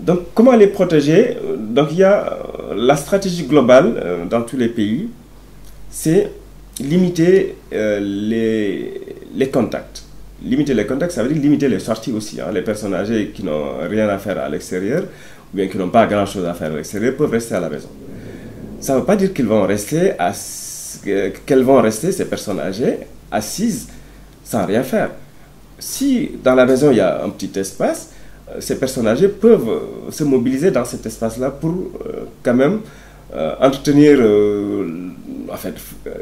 Donc, comment les protéger? Donc, il y a la stratégie globale dans tous les pays, c'est limiter les contacts. Limiter les contacts, ça veut dire limiter les sorties aussi. Hein. Les personnes âgées qui n'ont rien à faire à l'extérieur, ou bien qui n'ont pas grand-chose à faire à l'extérieur, peuvent rester à la maison. Ça ne veut pas dire qu'elles vont rester, ces personnes âgées, assises, sans rien faire. Si dans la maison, il y a un petit espace, ces personnes âgées peuvent se mobiliser dans cet espace-là pour quand même entretenir en fait,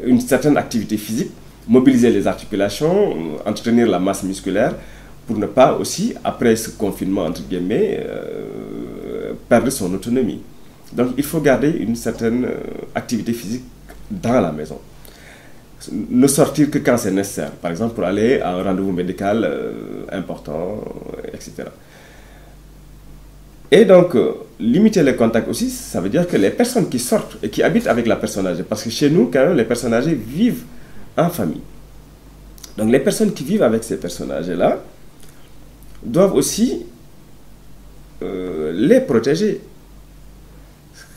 une certaine activité physique, mobiliser les articulations, entretenir la masse musculaire, pour ne pas aussi, après ce confinement, entre guillemets, perdre son autonomie. Donc il faut garder une certaine activité physique dans la maison. Ne sortir que quand c'est nécessaire, par exemple pour aller à un rendez-vous médical important, etc. Et donc, limiter les contacts aussi, ça veut dire que les personnes qui sortent et qui habitent avec la personne âgée, parce que chez nous, quand même, les personnes âgées vivent en famille. Donc, les personnes qui vivent avec ces personnes âgées-là doivent aussi les protéger.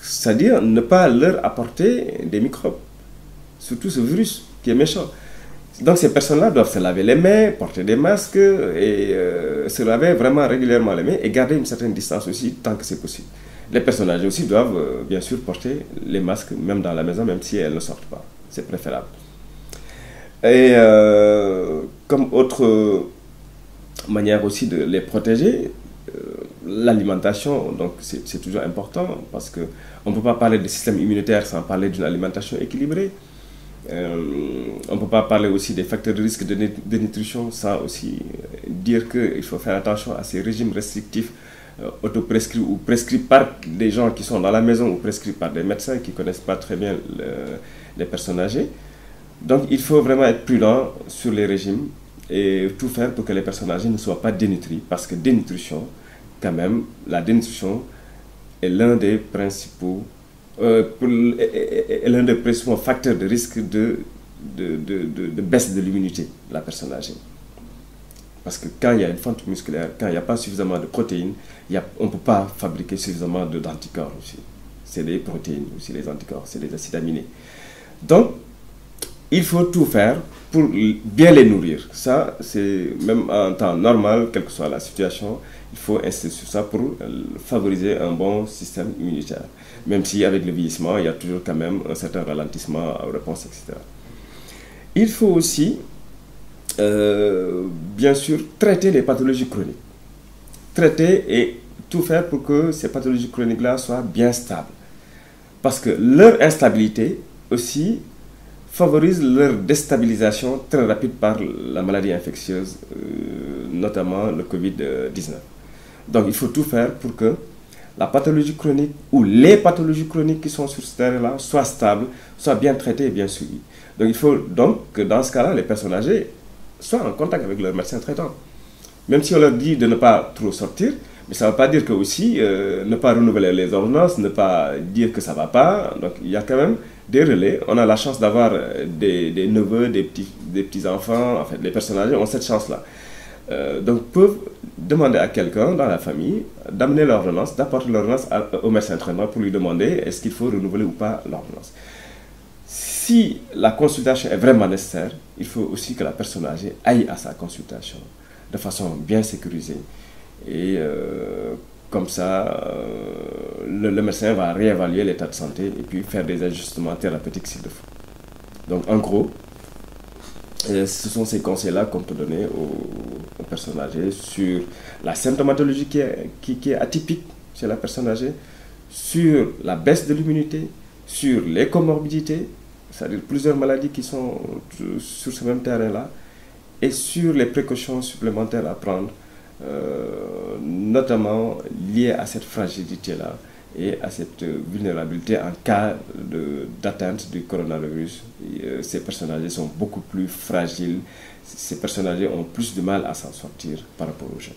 C'est-à-dire ne pas leur apporter des microbes, surtout ce virus qui est méchant. Donc ces personnes-là doivent se laver les mains, porter des masques et se laver vraiment régulièrement les mains et garder une certaine distance aussi tant que c'est possible. Les personnes âgées aussi doivent bien sûr porter les masques même dans la maison, même si elles ne sortent pas. C'est préférable. Et comme autre manière aussi de les protéger, l'alimentation, donc c'est toujours important parce qu'on ne peut pas parler de système immunitaire sans parler d'une alimentation équilibrée. On ne peut pas parler aussi des facteurs de risque de nutrition sans aussi dire qu'il faut faire attention à ces régimes restrictifs autoprescrits ou prescrits par des gens qui sont dans la maison ou prescrits par des médecins qui ne connaissent pas très bien les personnes âgées. Donc il faut vraiment être prudent sur les régimes et tout faire pour que les personnes âgées ne soient pas dénutries parce que dénutrition, quand même, la dénutrition est l'un des principaux l'un des principaux facteurs de risque de baisse de l'immunité de la personne âgée. Parce que quand il y a une fente musculaire, quand il n'y a pas suffisamment de protéines, on ne peut pas fabriquer suffisamment d'anticorps aussi. C'est des protéines aussi, les anticorps, c'est des acides aminés. Donc, il faut tout faire pour bien les nourrir. Ça, c'est même en temps normal, quelle que soit la situation, il faut insister sur ça pour favoriser un bon système immunitaire. Même si avec le vieillissement, il y a toujours quand même un certain ralentissement aux réponses, etc. Il faut aussi, bien sûr, traiter les pathologies chroniques. Traiter et tout faire pour que ces pathologies chroniques-là soient bien stables. Parce que leur instabilité aussi favorise leur déstabilisation très rapide par la maladie infectieuse, notamment le Covid-19. Donc il faut tout faire pour que la pathologie chronique ou les pathologies chroniques qui sont sur ce terrain-là soient stables, soient bien traitées et bien suivies. Donc il faut donc que dans ce cas-là, les personnes âgées soient en contact avec leur médecin traitant. Même si on leur dit de ne pas trop sortir, mais ça ne veut pas dire que aussi ne pas renouveler les ordonnances, ne pas dire que ça ne va pas. Donc il y a quand même des relais. On a la chance d'avoir des neveux, des petits-enfants, en fait, les personnes âgées ont cette chance-là. Donc peuvent demander à quelqu'un dans la famille d'amener l'ordonnance, d'apporter l'ordonnance au médecin traitant pour lui demander est-ce qu'il faut renouveler ou pas l'ordonnance. Si la consultation est vraiment nécessaire, il faut aussi que la personne âgée aille à sa consultation de façon bien sécurisée. Et comme ça, le médecin va réévaluer l'état de santé et puis faire des ajustements thérapeutiques s'il le faut. Donc en gros, ce sont ces conseils-là qu'on peut donner aux personnes âgées sur la symptomatologie qui est atypique chez la personne âgée, sur la baisse de l'immunité, sur les comorbidités, c'est-à-dire plusieurs maladies qui sont sur ce même terrain-là, et sur les précautions supplémentaires à prendre, notamment liées à cette fragilité-là et à cette vulnérabilité en cas d'atteinte du coronavirus. Ces personnes âgées sont beaucoup plus fragiles, ces personnes âgées ont plus de mal à s'en sortir par rapport aux jeunes.